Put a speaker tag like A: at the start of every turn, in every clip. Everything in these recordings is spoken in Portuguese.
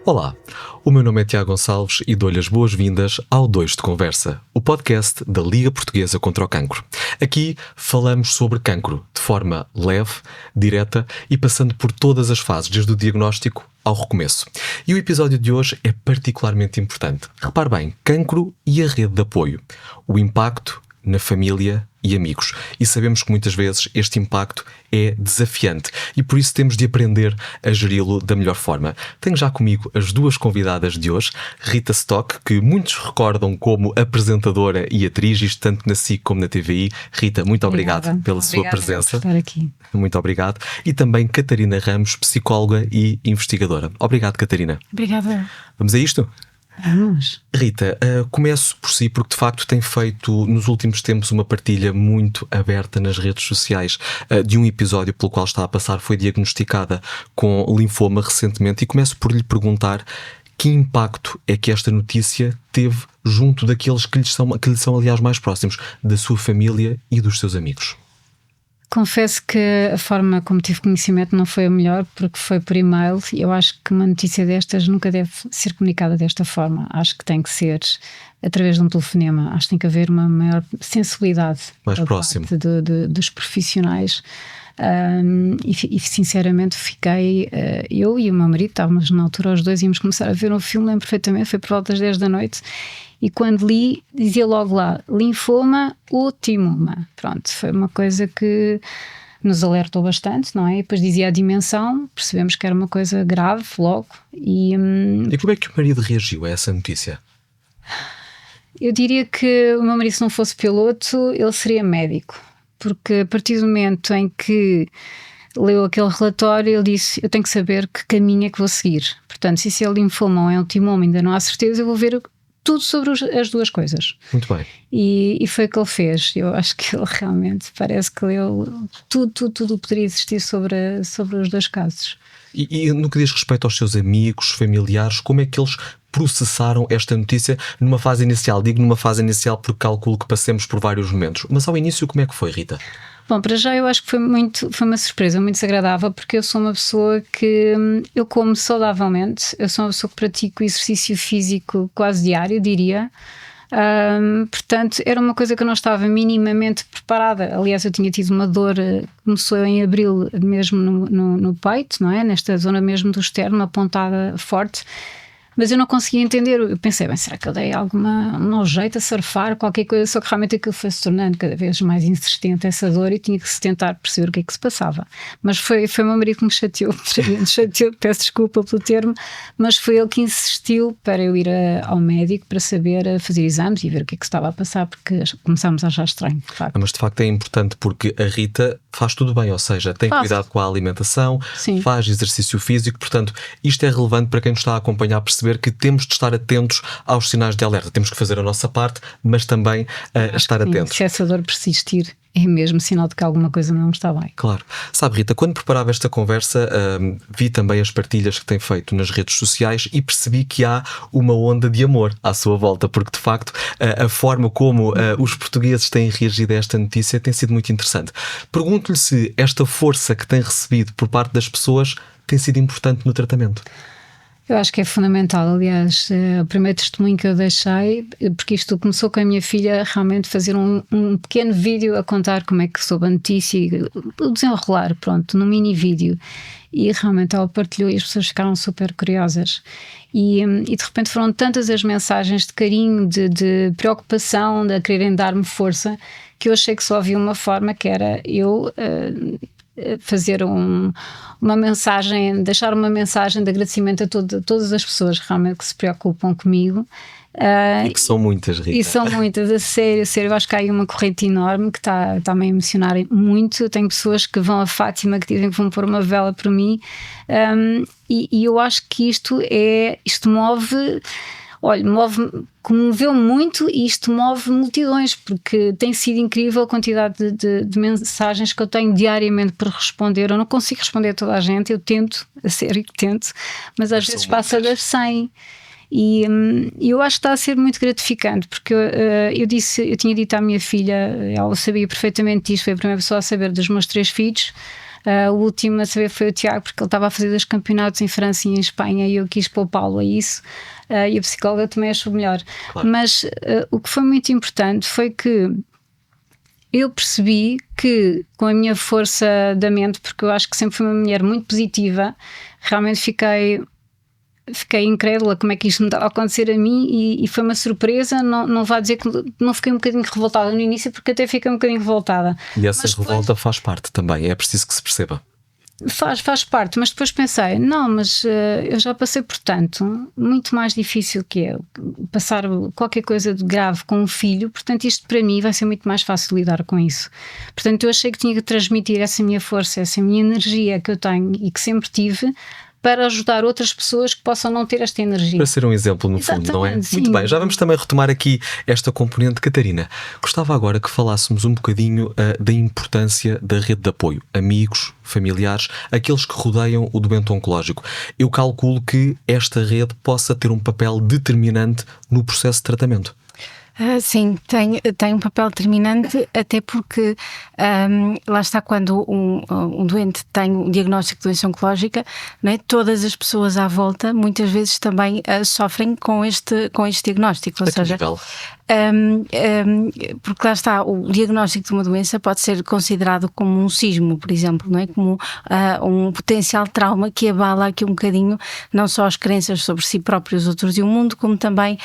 A: Olá, o meu nome é Tiago Gonçalves e dou-lhe as boas-vindas ao 2 de Conversa, o podcast da Liga Portuguesa contra o Cancro. Aqui falamos sobre cancro de forma leve, direta e passando por todas as fases, desde o diagnóstico ao recomeço. E o episódio de hoje é particularmente importante. Repare bem, cancro e a rede de apoio. O impacto na família e amigos. E sabemos que muitas vezes este impacto é desafiante e por isso temos de aprender a geri-lo da melhor forma. Tenho já comigo as duas convidadas de hoje, Rita Stock, que muitos recordam como apresentadora e atriz, isto tanto na SIC como na TVI. Rita, muito obrigado pela sua presença.
B: Por estar aqui.
A: Muito obrigado. E também Catarina Ramos, psicóloga e investigadora. Obrigado, Catarina.
B: Obrigada.
A: Vamos a isto?
B: Vamos.
A: Rita, começo por si porque de facto tem feito nos últimos tempos uma partilha muito aberta nas redes sociais de um episódio pelo qual está a passar. Foi diagnosticada com linfoma recentemente e começo por lhe perguntar que impacto é que esta notícia teve junto daqueles que lhe são aliás mais próximos, da sua família e dos seus amigos.
B: Confesso que a forma como tive conhecimento não foi a melhor, porque foi por e-mail. Eu acho que uma notícia destas nunca deve ser comunicada desta forma. Acho que tem que ser através de um telefonema. Acho que tem que haver uma maior sensibilidade
A: mais próximo
B: dos profissionais. E sinceramente fiquei, eu e o meu marido estávamos na altura, os dois íamos começar a ver um filme, lembro perfeitamente, foi por volta das 10 da noite. E quando li, dizia logo lá, linfoma ou timoma. Pronto, foi uma coisa que nos alertou bastante, não é? E depois dizia a dimensão, percebemos que era uma coisa grave logo. E
A: como é que o marido reagiu a essa notícia?
B: Eu diria que o meu marido, se não fosse piloto, ele seria médico. Porque a partir do momento em que leu aquele relatório, ele disse, eu tenho que saber que caminho é que vou seguir. Portanto, se isso é linfoma ou é um timoma, ainda não há certeza, eu vou ver tudo sobre as duas coisas.
A: Muito bem.
B: E foi o que ele fez. Eu acho que ele realmente parece que leu tudo o que poderia existir sobre os dois casos.
A: E no que diz respeito aos seus amigos, familiares, como é que eles processaram esta notícia numa fase inicial? Digo numa fase inicial porque calculo que passemos por vários momentos. Mas ao início como é que foi, Rita?
B: Bom, para já eu acho que foi uma surpresa muito desagradável, porque eu sou uma pessoa que eu como saudavelmente, eu sou uma pessoa que pratico exercício físico quase diário, diria. Portanto, era uma coisa que eu não estava minimamente preparada. Aliás, eu tinha tido uma dor, começou em abril mesmo no peito, não é? Nesta zona mesmo do externo, uma pontada forte. Mas eu não conseguia entender. Eu pensei, bem, será que eu dei um jeito a surfar, qualquer coisa? Só que realmente aquilo foi se tornando cada vez mais insistente, essa dor, e tinha que se tentar perceber o que é que se passava. Mas foi o meu marido que me chateou, peço desculpa pelo termo, mas foi ele que insistiu para eu ir ao médico para saber, fazer exames e ver o que é que se estava a passar, porque começámos a achar estranho, de facto.
A: Mas de facto é importante porque a Rita faz tudo bem, ou seja, tem cuidado com a alimentação, sim, faz exercício físico, portanto isto é relevante para quem nos está a acompanhar, perceber que temos de estar atentos aos sinais de alerta. Temos que fazer a nossa parte, mas também estar atentos.
B: Se essa dor persistir, é mesmo sinal de que alguma coisa não está bem.
A: Claro. Sabe, Rita, quando preparava esta conversa, vi também as partilhas que tem feito nas redes sociais e percebi que há uma onda de amor à sua volta, porque de facto a forma como os portugueses têm reagido a esta notícia tem sido muito interessante. Pergunto-lhe se esta força que tem recebido por parte das pessoas tem sido importante no tratamento.
B: Eu acho que é fundamental. Aliás, o primeiro testemunho que eu deixei, porque isto começou com a minha filha realmente fazer um pequeno vídeo a contar como é que soube a notícia, o desenrolar, pronto, num mini vídeo. E realmente ela partilhou e as pessoas ficaram super curiosas. E de repente foram tantas as mensagens de carinho, de preocupação, de quererem dar-me força, que eu achei que só havia uma forma, que era eu fazer uma mensagem, deixar uma mensagem de agradecimento a todas as pessoas realmente que se preocupam comigo.
A: E que são muitas, Rita.
B: E são muitas, a sério. Eu acho que há aí uma corrente enorme que está-me a emocionar muito. Eu tenho pessoas que vão a Fátima, que dizem que vão pôr uma vela por mim, e eu acho que isto move. Olha, comoveu muito, e isto move multidões, porque tem sido incrível a quantidade de mensagens que eu tenho diariamente para responder. Eu não consigo responder a toda a gente, eu tento, a sério que tento, mas às vezes passa das 100. E eu acho que está a ser muito gratificante, porque eu tinha dito à minha filha, ela sabia perfeitamente disto, foi a primeira pessoa a saber dos meus 3 filhos. O último a saber foi o Tiago, porque ele estava a fazer 2 campeonatos em França e em Espanha e eu quis poupá-lo a isso. E a psicóloga também achou melhor.
A: Claro.
B: Mas o que foi muito importante foi que eu percebi que com a minha força da mente, porque eu acho que sempre fui uma mulher muito positiva, realmente fiquei incrédula como é que isto me estava a acontecer a mim e foi uma surpresa. Não vá dizer que não fiquei um bocadinho revoltada no início, porque até fiquei um bocadinho revoltada.
A: E essa
B: Mas
A: revolta faz parte também, é preciso que se perceba.
B: Faz parte, mas depois pensei, não, mas eu já passei por tanto, muito mais difícil que é passar qualquer coisa de grave com um filho, portanto isto para mim vai ser muito mais fácil lidar com isso. Portanto eu achei que tinha que transmitir essa minha força, essa minha energia que eu tenho e que sempre tive, para ajudar outras pessoas que possam não ter esta energia.
A: Para ser um exemplo, no fundo, não é?
B: Sim.
A: Muito bem, já vamos também retomar aqui esta componente. Catarina, gostava agora que falássemos um bocadinho da importância da rede de apoio. Amigos, familiares, aqueles que rodeiam o doente oncológico. Eu calculo que esta rede possa ter um papel determinante no processo de tratamento.
C: Sim, tem um papel determinante, até porque lá está, quando um doente tem um diagnóstico de doença oncológica, não é? Todas as pessoas à volta muitas vezes também sofrem com este diagnóstico, ou seja, porque lá está, o diagnóstico de uma doença pode ser considerado como um sismo, por exemplo, não é? Como um potencial trauma que abala aqui um bocadinho não só as crenças sobre si próprios, outros e o mundo, como também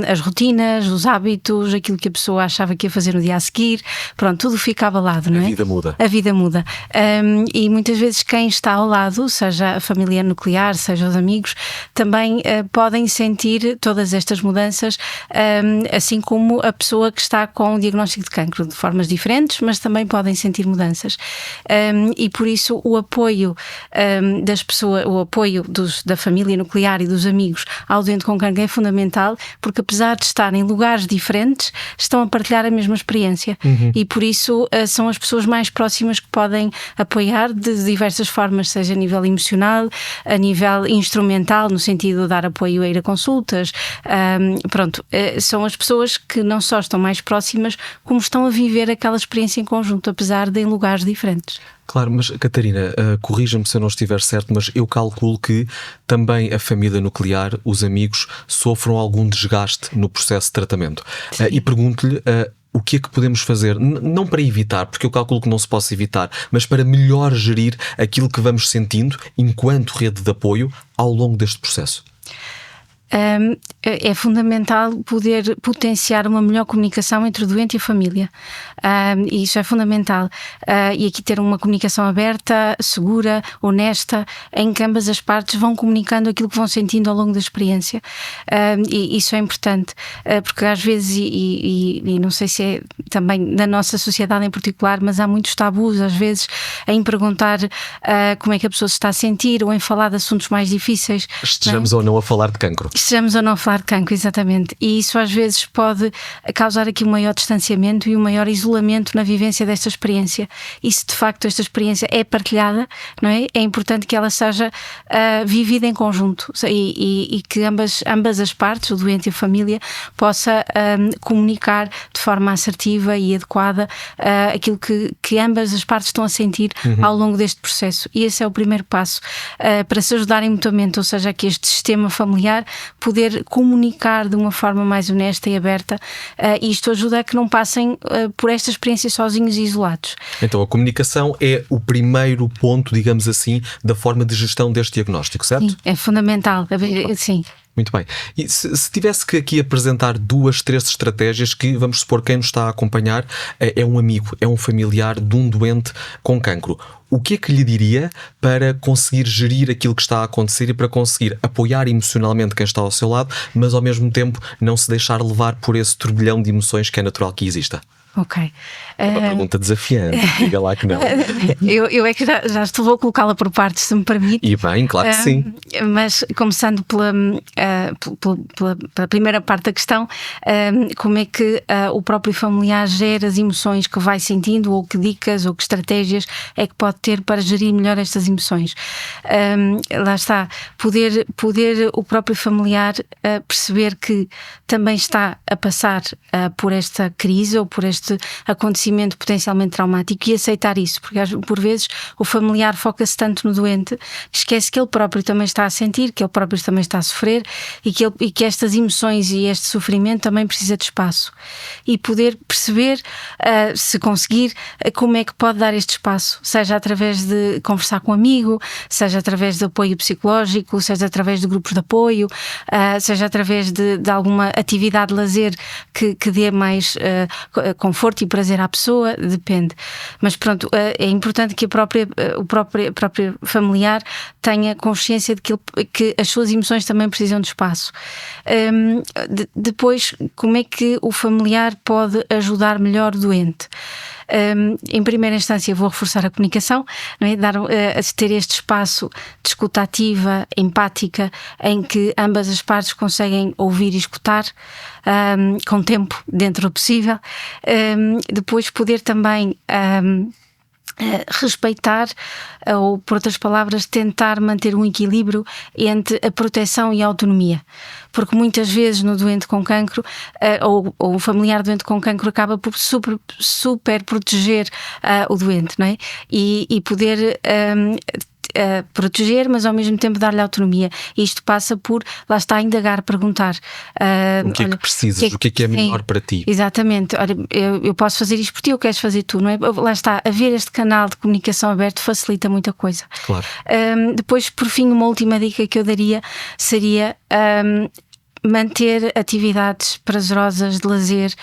C: as rotinas, os hábitos, aquilo que a pessoa achava que ia fazer no dia a seguir. Pronto, tudo fica abalado, não é? A vida muda. E muitas vezes quem está ao lado, seja a família nuclear, seja os amigos, também podem sentir todas estas mudanças, assim como a pessoa que está com o diagnóstico de cancro, de formas diferentes, mas também podem sentir mudanças. E por isso o apoio das pessoas, o apoio da família nuclear e dos amigos ao doente com cancro é fundamental, porque apesar de estar em lugares diferentes, estão a partilhar a mesma experiência. E por isso são as pessoas mais próximas que podem apoiar de diversas formas, seja a nível emocional, a nível instrumental, no sentido de dar apoio a ir a consultas. São as pessoas que não só estão mais próximas, como estão a viver aquela experiência em conjunto, apesar de em lugares diferentes.
A: Claro, mas Catarina, corrija-me se eu não estiver certo, mas eu calculo que também a família nuclear, os amigos, sofram algum desgaste no processo de tratamento. E pergunto-lhe o que é que podemos fazer, não para evitar, porque eu calculo que não se possa evitar, mas para melhor gerir aquilo que vamos sentindo enquanto rede de apoio ao longo deste processo.
C: É fundamental poder potenciar uma melhor comunicação entre o doente e a família. E isso é fundamental. E aqui ter uma comunicação aberta, segura, honesta, em que ambas as partes vão comunicando aquilo que vão sentindo ao longo da experiência. E isso é importante, porque às vezes, e não sei se é também na nossa sociedade em particular, mas há muitos tabus, às vezes, em perguntar como é que a pessoa se está a sentir ou em falar de assuntos mais difíceis.
A: Estejamos ou não a falar de cancro.
C: Estejamos ou não a falar de cancro, exatamente. E isso às vezes pode causar aqui um maior distanciamento e um maior isolamento na vivência desta experiência. E se de facto esta experiência é partilhada, não é? É importante que ela seja vivida em conjunto e que ambas as partes, o doente e a família, possa comunicar de forma assertiva e adequada aquilo que ambas as partes estão a sentir ao longo deste processo. E esse é o primeiro passo para se ajudarem mutuamente, ou seja, que este sistema familiar poder comunicar de uma forma mais honesta e aberta, e isto ajuda a que não passem por esta experiência sozinhos e isolados.
A: Então a comunicação é o primeiro ponto, digamos assim, da forma de gestão deste diagnóstico, certo?
C: Sim, é fundamental, sim.
A: Muito bem. E se tivesse que aqui apresentar 2, 3 estratégias que, vamos supor, quem nos está a acompanhar é um amigo, é um familiar de um doente com cancro, o que é que lhe diria para conseguir gerir aquilo que está a acontecer e para conseguir apoiar emocionalmente quem está ao seu lado, mas ao mesmo tempo não se deixar levar por esse turbilhão de emoções que é natural que exista?
C: Ok.
A: É uma pergunta desafiante, diga lá que não.
C: Eu é que já estou a colocá-la por partes, se me permite.
A: E bem, claro que sim.
C: Mas começando pela primeira parte da questão, como é que o próprio familiar gera as emoções que vai sentindo, ou que dicas ou que estratégias é que pode ter para gerir melhor estas emoções? Lá está, poder o próprio familiar perceber que também está a passar por esta crise ou por este este acontecimento potencialmente traumático e aceitar isso, porque por vezes o familiar foca-se tanto no doente, esquece que ele próprio também está a sentir, que ele próprio também está a sofrer e que estas emoções e este sofrimento também precisa de espaço. E poder perceber, se conseguir, como é que pode dar este espaço, seja através de conversar com um amigo, seja através de apoio psicológico, seja através de grupos de apoio, seja através de alguma atividade de lazer que dê mais conforto e prazer à pessoa, depende. Mas pronto, é importante que o próprio familiar tenha consciência de que as suas emoções também precisam de espaço. Depois, como é que o familiar pode ajudar melhor o doente? Em primeira instância vou reforçar a comunicação, não é? Ter este espaço de escuta ativa, empática, em que ambas as partes conseguem ouvir e escutar, com tempo dentro do possível. Depois poder também respeitar, ou por outras palavras tentar manter um equilíbrio entre a proteção e a autonomia, porque muitas vezes no doente com cancro ou o familiar doente com cancro acaba por super proteger o doente, não é? E poder proteger, mas ao mesmo tempo dar-lhe autonomia. E isto passa por, lá está, indagar, perguntar
A: o que é que precisas, o que é melhor para ti.
C: Exatamente, olha, eu posso fazer isto por ti, ou queres fazer tu, não é? Lá está, haver este canal de comunicação aberto facilita muita coisa.
A: Claro.
C: Depois, por fim, uma última dica que eu daria seria manter atividades prazerosas de lazer,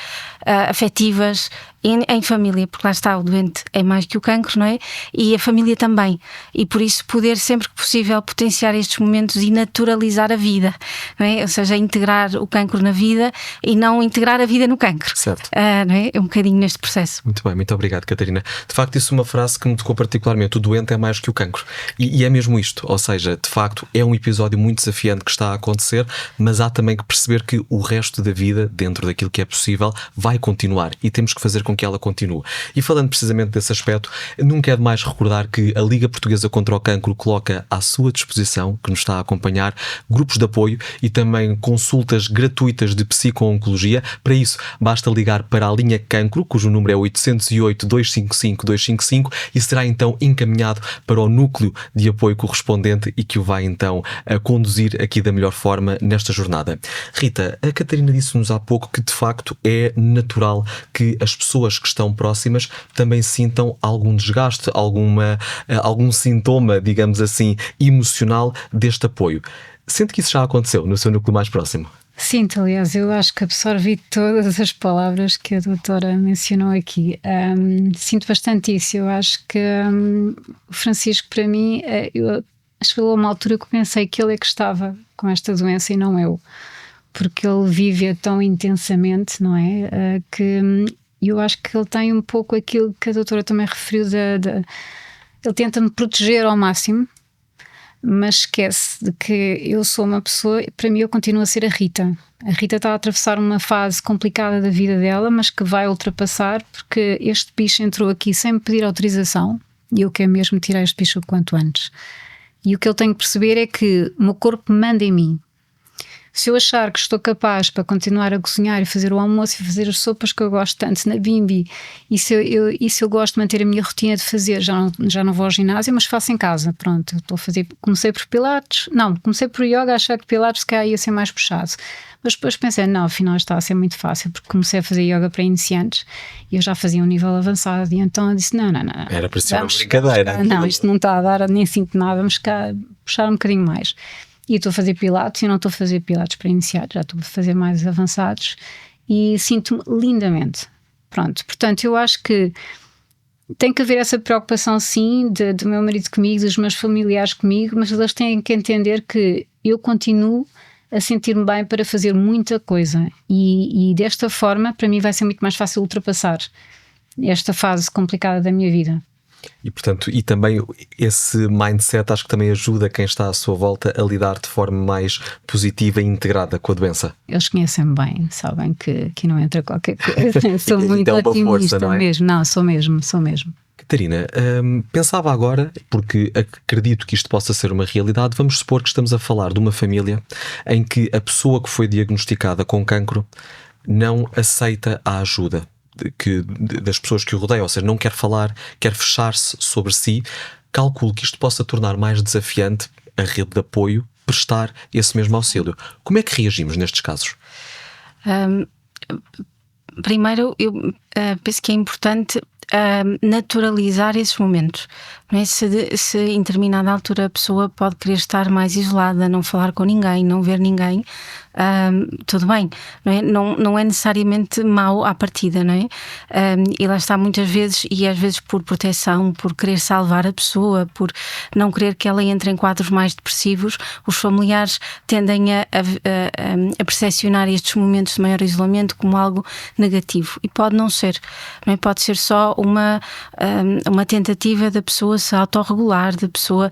C: afetivas, em família, porque lá está, o doente é mais que o cancro, não é? E a família também, e por isso poder sempre que possível potenciar estes momentos e naturalizar a vida, não é? Ou seja, integrar o cancro na vida e não integrar a vida no cancro.
A: Certo.
C: Não é? É um bocadinho neste processo.
A: Muito bem, muito obrigado, Catarina. De facto, isso é uma frase que me tocou particularmente: o doente é mais que o cancro. E é mesmo isto, ou seja, de facto é um episódio muito desafiante que está a acontecer, mas há também que perceber que o resto da vida, dentro daquilo que é possível, vai continuar e temos que fazer com que ela continue. E falando precisamente desse aspecto, nunca é demais recordar que a Liga Portuguesa contra o Cancro coloca à sua disposição, que nos está a acompanhar, grupos de apoio e também consultas gratuitas de psico-oncologia. Para isso, basta ligar para a linha Cancro, cujo número é 808-255-255, e será então encaminhado para o núcleo de apoio correspondente e que o vai então a conduzir aqui da melhor forma nesta jornada. Rita, a Catarina disse-nos há pouco que de facto é natural que as pessoas que estão próximas também sintam algum desgaste, algum sintoma, digamos assim, emocional deste apoio. Sente que isso já aconteceu no seu núcleo mais próximo?
B: Sinto, aliás, eu acho que absorvi todas as palavras que a doutora mencionou aqui. Sinto bastante isso. Eu acho que o Francisco, para mim, chegou a uma altura que eu pensei que ele é que estava com esta doença e não eu, porque ele vive tão intensamente, não é? Que eu acho que ele tem um pouco aquilo que a doutora também referiu, ele tenta-me proteger ao máximo, mas esquece de que eu sou uma pessoa, para mim eu continuo a ser a Rita. A Rita está a atravessar uma fase complicada da vida dela, mas que vai ultrapassar, porque este bicho entrou aqui sem me pedir autorização e eu quero mesmo tirar este bicho o quanto antes. E o que eu tenho que perceber é que o meu corpo manda em mim. Se eu achar que estou capaz para continuar a cozinhar e fazer o almoço e fazer as sopas que eu gosto tanto na Bimbi, e se eu gosto de manter a minha rotina de fazer, já não vou ao ginásio, mas faço em casa, pronto, eu estou a fazer, comecei por yoga, achar que Pilates se calhar ia ser mais puxado, mas depois pensei, não, afinal está a ser muito fácil, porque comecei a fazer yoga para iniciantes e eu já fazia um nível avançado, e então eu disse, não.
A: Era para ser uma brincadeira.
B: Não, isto não está a dar, nem sinto nada, vamos cá puxar um bocadinho mais. E estou a fazer pilates, e não estou a fazer pilates para iniciados, já estou a fazer mais avançados e sinto-me lindamente. Pronto, portanto, eu acho que tem que haver essa preocupação, sim, do meu marido comigo, dos meus familiares comigo, mas eles têm que entender que eu continuo a sentir-me bem para fazer muita coisa e desta forma, para mim vai ser muito mais fácil ultrapassar esta fase complicada da minha vida.
A: E portanto, e também esse mindset acho que também ajuda quem está à sua volta a lidar de forma mais positiva e integrada com a doença.
B: Eles conhecem-me bem, sabem que aqui não entra qualquer coisa. Sou muito otimista,
A: força, não é?
B: mesmo. Não, sou mesmo.
A: Catarina, pensava agora, porque acredito que isto possa ser uma realidade, vamos supor que estamos a falar de uma família em que a pessoa que foi diagnosticada com cancro não aceita a ajuda. das pessoas que o rodeiam, ou seja, não quer falar, quer fechar-se sobre si, calculo que isto possa tornar mais desafiante a rede de apoio prestar esse mesmo auxílio. Como é que reagimos nestes casos?
C: Primeiro, eu penso que é importante naturalizar esses momentos. Não é? Se em determinada altura a pessoa pode querer estar mais isolada, não falar com ninguém, não ver ninguém, tudo bem, não é? Não é necessariamente mau à partida, não é? E lá está, muitas vezes, e às vezes por proteção, por querer salvar a pessoa, por não querer que ela entre em quadros mais depressivos, os familiares tendem a percepcionar estes momentos de maior isolamento como algo negativo, e pode não ser, não é? Pode ser só uma tentativa da pessoa se autorregular, da pessoa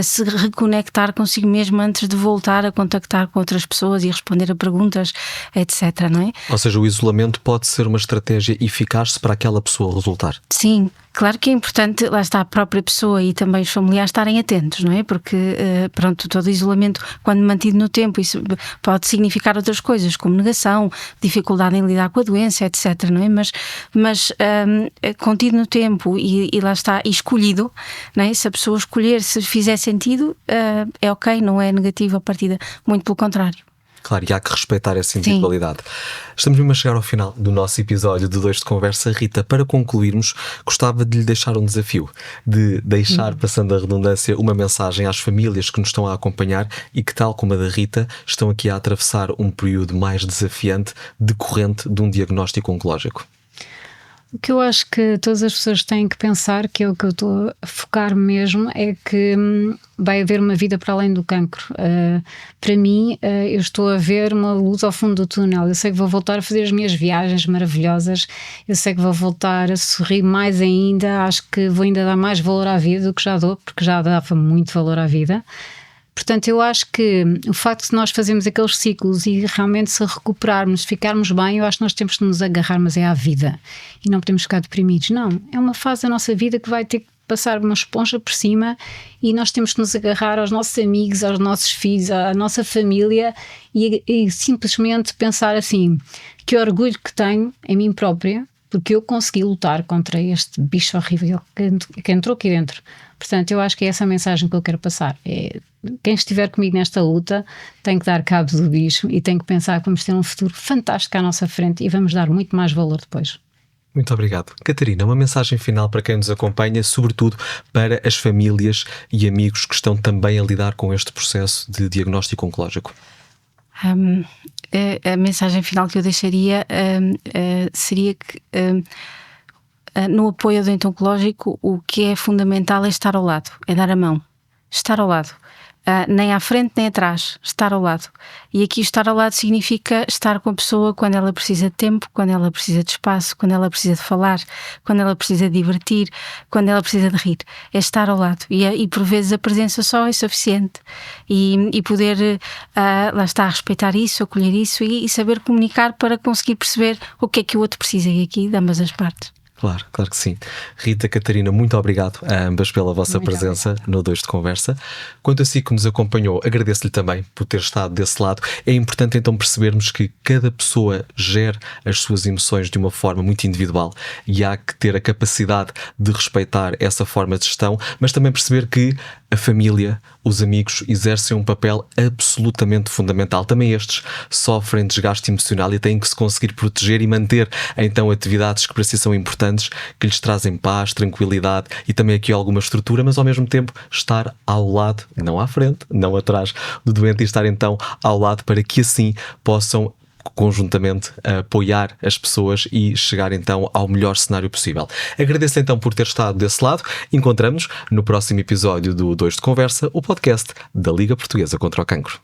C: se reconectar consigo mesma antes de voltar a contactar com outras pessoas e responder a perguntas, etc, não é?
A: Ou seja, o isolamento pode ser uma estratégia eficaz para aquela pessoa resultar.
C: Sim, claro que é importante, lá está, a própria pessoa e também os familiares estarem atentos, não é? Porque, pronto, todo isolamento, quando mantido no tempo, isso pode significar outras coisas, como negação, dificuldade em lidar com a doença, etc, não é? Mas contido no tempo e lá está, e escolhido, não é? Se a pessoa escolher, se fizer sentido, é ok, não é negativo a partida, muito pelo contrário.
A: Claro, e há que respeitar essa individualidade. Sim. Estamos mesmo a chegar ao final do nosso episódio de 2 de Conversa. Rita, para concluirmos, gostava de lhe deixar um desafio, de deixar, passando a redundância, uma mensagem às famílias que nos estão a acompanhar e que, tal como a da Rita, estão aqui a atravessar um período mais desafiante decorrente de um diagnóstico oncológico.
B: O que eu acho que todas as pessoas têm que pensar, que é o que eu estou a focar mesmo, é que vai haver uma vida para além do cancro. Para mim, eu estou a ver uma luz ao fundo do túnel. Eu sei que vou voltar a fazer as minhas viagens maravilhosas, eu sei que vou voltar a sorrir mais ainda, acho que vou ainda dar mais valor à vida do que já dou, porque já dava muito valor à vida. Portanto, eu acho que o facto de nós fazermos aqueles ciclos e realmente se recuperarmos, ficarmos bem, eu acho que nós temos de nos agarrar, mas é à vida. E não podemos ficar deprimidos. Não, é uma fase da nossa vida que vai ter que passar uma esponja por cima e nós temos que nos agarrar aos nossos amigos, aos nossos filhos, à nossa família e simplesmente pensar assim, que orgulho que tenho em mim própria, porque eu consegui lutar contra este bicho horrível que entrou aqui dentro. Portanto, eu acho que é essa a mensagem que eu quero passar. Quem estiver comigo nesta luta tem que dar cabo do bicho e tem que pensar que vamos ter um futuro fantástico à nossa frente e vamos dar muito mais valor depois.
A: Muito obrigado. Catarina, uma mensagem final para quem nos acompanha, sobretudo para as famílias e amigos que estão também a lidar com este processo de diagnóstico oncológico.
C: A mensagem final que eu deixaria seria que no apoio ao doente oncológico o que é fundamental é estar ao lado, é dar a mão, estar ao lado. Nem à frente nem atrás, estar ao lado. E aqui estar ao lado significa estar com a pessoa quando ela precisa de tempo, quando ela precisa de espaço, quando ela precisa de falar, quando ela precisa de divertir, quando ela precisa de rir. É estar ao lado. E por vezes a presença só é suficiente. E poder, lá está, respeitar isso, acolher isso e saber comunicar para conseguir perceber o que é que o outro precisa. E aqui de ambas as partes.
A: Claro, claro que sim. Rita, Catarina, muito obrigado a ambas pela vossa presença no 2 de Conversa. Quanto a si que nos acompanhou, agradeço-lhe também por ter estado desse lado. É importante então percebermos que cada pessoa gera as suas emoções de uma forma muito individual e há que ter a capacidade de respeitar essa forma de gestão, mas também perceber que a família, os amigos exercem um papel absolutamente fundamental. Também estes sofrem desgaste emocional e têm que se conseguir proteger e manter então atividades que para si são importantes, que lhes trazem paz, tranquilidade e também aqui alguma estrutura, mas ao mesmo tempo estar ao lado, não à frente, não atrás do doente e estar então ao lado para que assim possam conjuntamente apoiar as pessoas e chegar então ao melhor cenário possível. Agradeço então por ter estado desse lado. Encontramos no próximo episódio do 2 de Conversa, o podcast da Liga Portuguesa contra o Cancro.